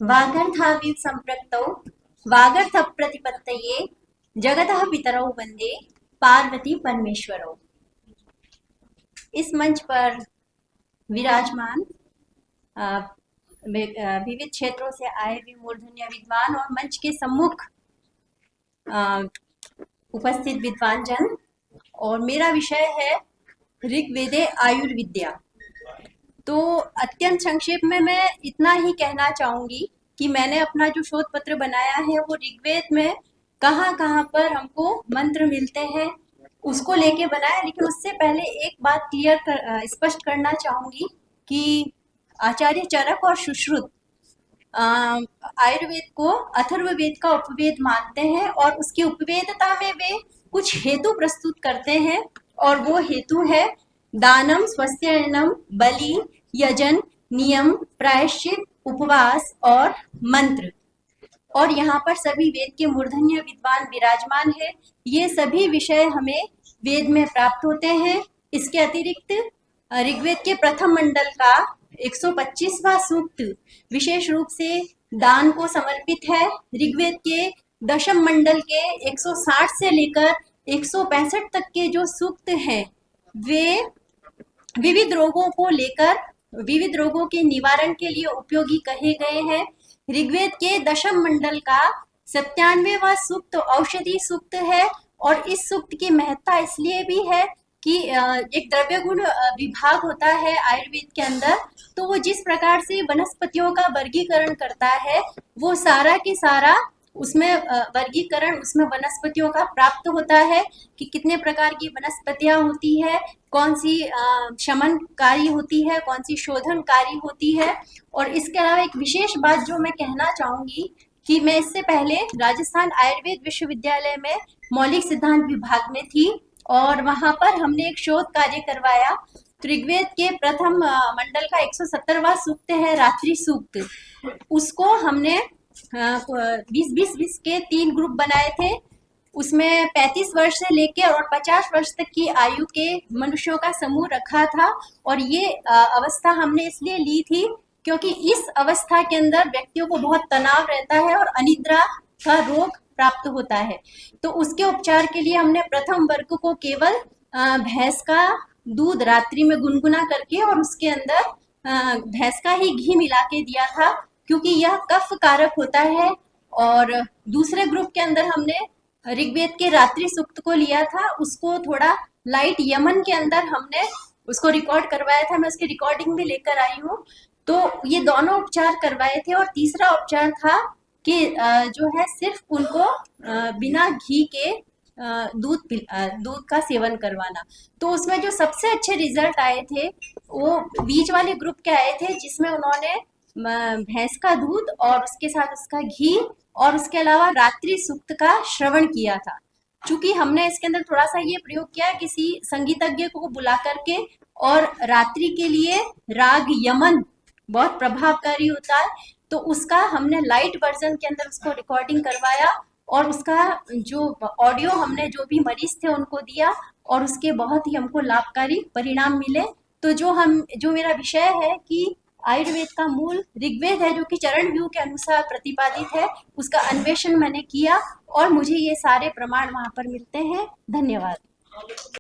वागर्धाविव संपृक्तौ वागर्थ प्रतिपत्तये जगतः पितरौ वंदे पार्वती परमेश्वरौ। इस मंच पर विराजमान विविध क्षेत्रों से आए हुए मूर्धन्य विद्वान और मंच के सम्मुख उपस्थित विद्वान जन, और मेरा विषय है ऋग्वेदे आयुर्विद्या। तो अत्यंत संक्षेप में मैं इतना ही कहना चाहूंगी कि मैंने अपना जो शोध पत्र बनाया है वो ऋग्वेद में कहाँ कहाँ पर हमको मंत्र मिलते हैं उसको लेके बनाया। लेकिन उससे पहले एक बात स्पष्ट करना चाहूंगी कि आचार्य चरक और सुश्रुत आयुर्वेद को अथर्ववेद का उपवेद मानते हैं और उसकी उपवेदता में वे कुछ हेतु प्रस्तुत करते हैं, और वो हेतु है दानम, स्वस्त्ययनम, बलि, यजन, नियम, प्रायश्चित, उपवास और मंत्र। और यहाँ पर सभी वेद के मूर्धन्य विद्वान विराजमान है। ये सभी विषय हमें वेद में प्राप्त होते हैं। इसके अतिरिक्त ऋग्वेद के प्रथम मंडल का 125वां सूक्त विशेष रूप से दान को समर्पित है। ऋग्वेद के दशम मंडल के 160 से लेकर 165 तक के जो सूक्त हैं वे विविध रोगों को लेकर विविध रोगों के निवारण के लिए उपयोगी कहे गए हैं। ऋग्वेद के दशम मंडल का 97वां सूक्त औषधि सूक्त है, और इस सूक्त की महत्ता इसलिए भी है कि एक द्रव्य गुण विभाग होता है आयुर्वेद के अंदर। तो वो जिस प्रकार से वनस्पतियों का वर्गीकरण करता है वो सारा के सारा उसमें वर्गीकरण उसमें वनस्पतियों का प्राप्त होता है कि कितने प्रकार की वनस्पतियां होती है, कौन सी शमनकारी होती है, कौन सी शोधनकारी होती है। और इसके अलावा एक विशेष बात जो मैं कहना चाहूंगी कि मैं इससे पहले राजस्थान आयुर्वेद विश्वविद्यालय में मौलिक सिद्धांत विभाग में थी, और वहां पर हमने एक शोध कार्य करवाया। ऋग्वेद के प्रथम मंडल का 170वां सूक्त है रात्रि सूक्त। उसको हमने 20 के 3 ग्रुप बनाए थे। उसमें 35 वर्ष से लेकर और 50 वर्ष तक की आयु के मनुष्यों का समूह रखा था। और ये अवस्था हमने इसलिए ली थी क्योंकि इस अवस्था के अंदर व्यक्तियों को बहुत तनाव रहता है और अनिद्रा का रोग प्राप्त होता है। तो उसके उपचार के लिए हमने प्रथम वर्ग को केवल भैंस का दूध रात्रि में गुनगुना करके और उसके अंदर भैंस का ही घी मिला के दिया था, क्योंकि यह कफ कारक होता है। और दूसरे ग्रुप के अंदर हमने ऋग्वेद के रात्रि सूक्त को लिया था, उसको थोड़ा लाइट यमन के अंदर हमने उसको रिकॉर्ड करवाया था। मैं उसकी रिकॉर्डिंग भी लेकर आई हूँ। तो ये दोनों उपचार करवाए थे। और तीसरा उपचार था कि जो है सिर्फ उनको बिना घी के दूध का सेवन करवाना। तो उसमें जो सबसे अच्छे रिजल्ट आए थे वो बीच वाले ग्रुप के आए थे, जिसमें उन्होंने भैंस का दूध और उसके साथ उसका घी और उसके अलावा रात्रि सूक्त का श्रवण किया था। चूंकि हमने इसके अंदर थोड़ा सा ये प्रयोग किया किसी संगीतज्ञ को बुला करके, और रात्रि के लिए राग यमन बहुत प्रभावकारी होता है, तो उसका हमने लाइट वर्जन के अंदर उसको रिकॉर्डिंग करवाया, और उसका जो ऑडियो हमने जो भी मरीज थे उनको दिया, और उसके बहुत ही हमको लाभकारी परिणाम मिले। तो जो मेरा विषय है कि आयुर्वेद का मूल ऋग्वेद है, जो कि चरण व्यूह के अनुसार प्रतिपादित है, उसका अन्वेषण मैंने किया और मुझे ये सारे प्रमाण वहां पर मिलते हैं। धन्यवाद।